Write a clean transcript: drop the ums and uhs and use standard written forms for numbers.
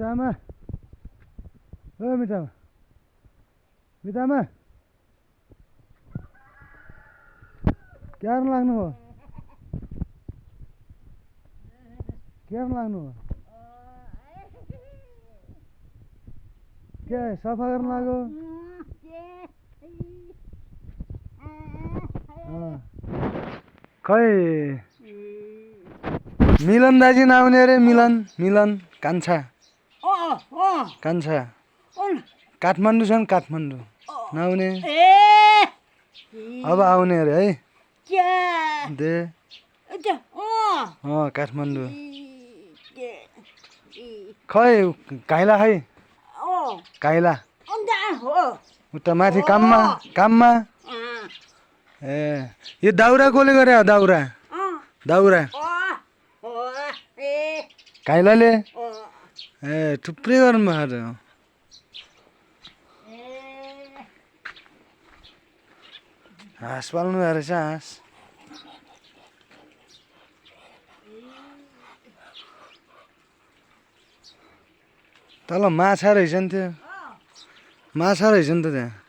मितामा ओ मितामा मितामा के गर्न लाग्नु हो के गर्न लाग्नु हो के सफा गर्न लाग्यो खै मिलन दाजी नआउने अरे मिलन कान्छा काठमाडौँ काठमाडौँ नआउने अब आउने अरे है दे काठमाडौँ खै काइला खै काइला उता माथि काममा ए यो दाउरा कसले गरे दाउरा काइलाले ए थुप्रै गर्नु भएको हाँस पाल्नु भएको रहेछ हाँस तल माछा रहेछ नि त्यो माछा रहेछ नि त त्यहाँ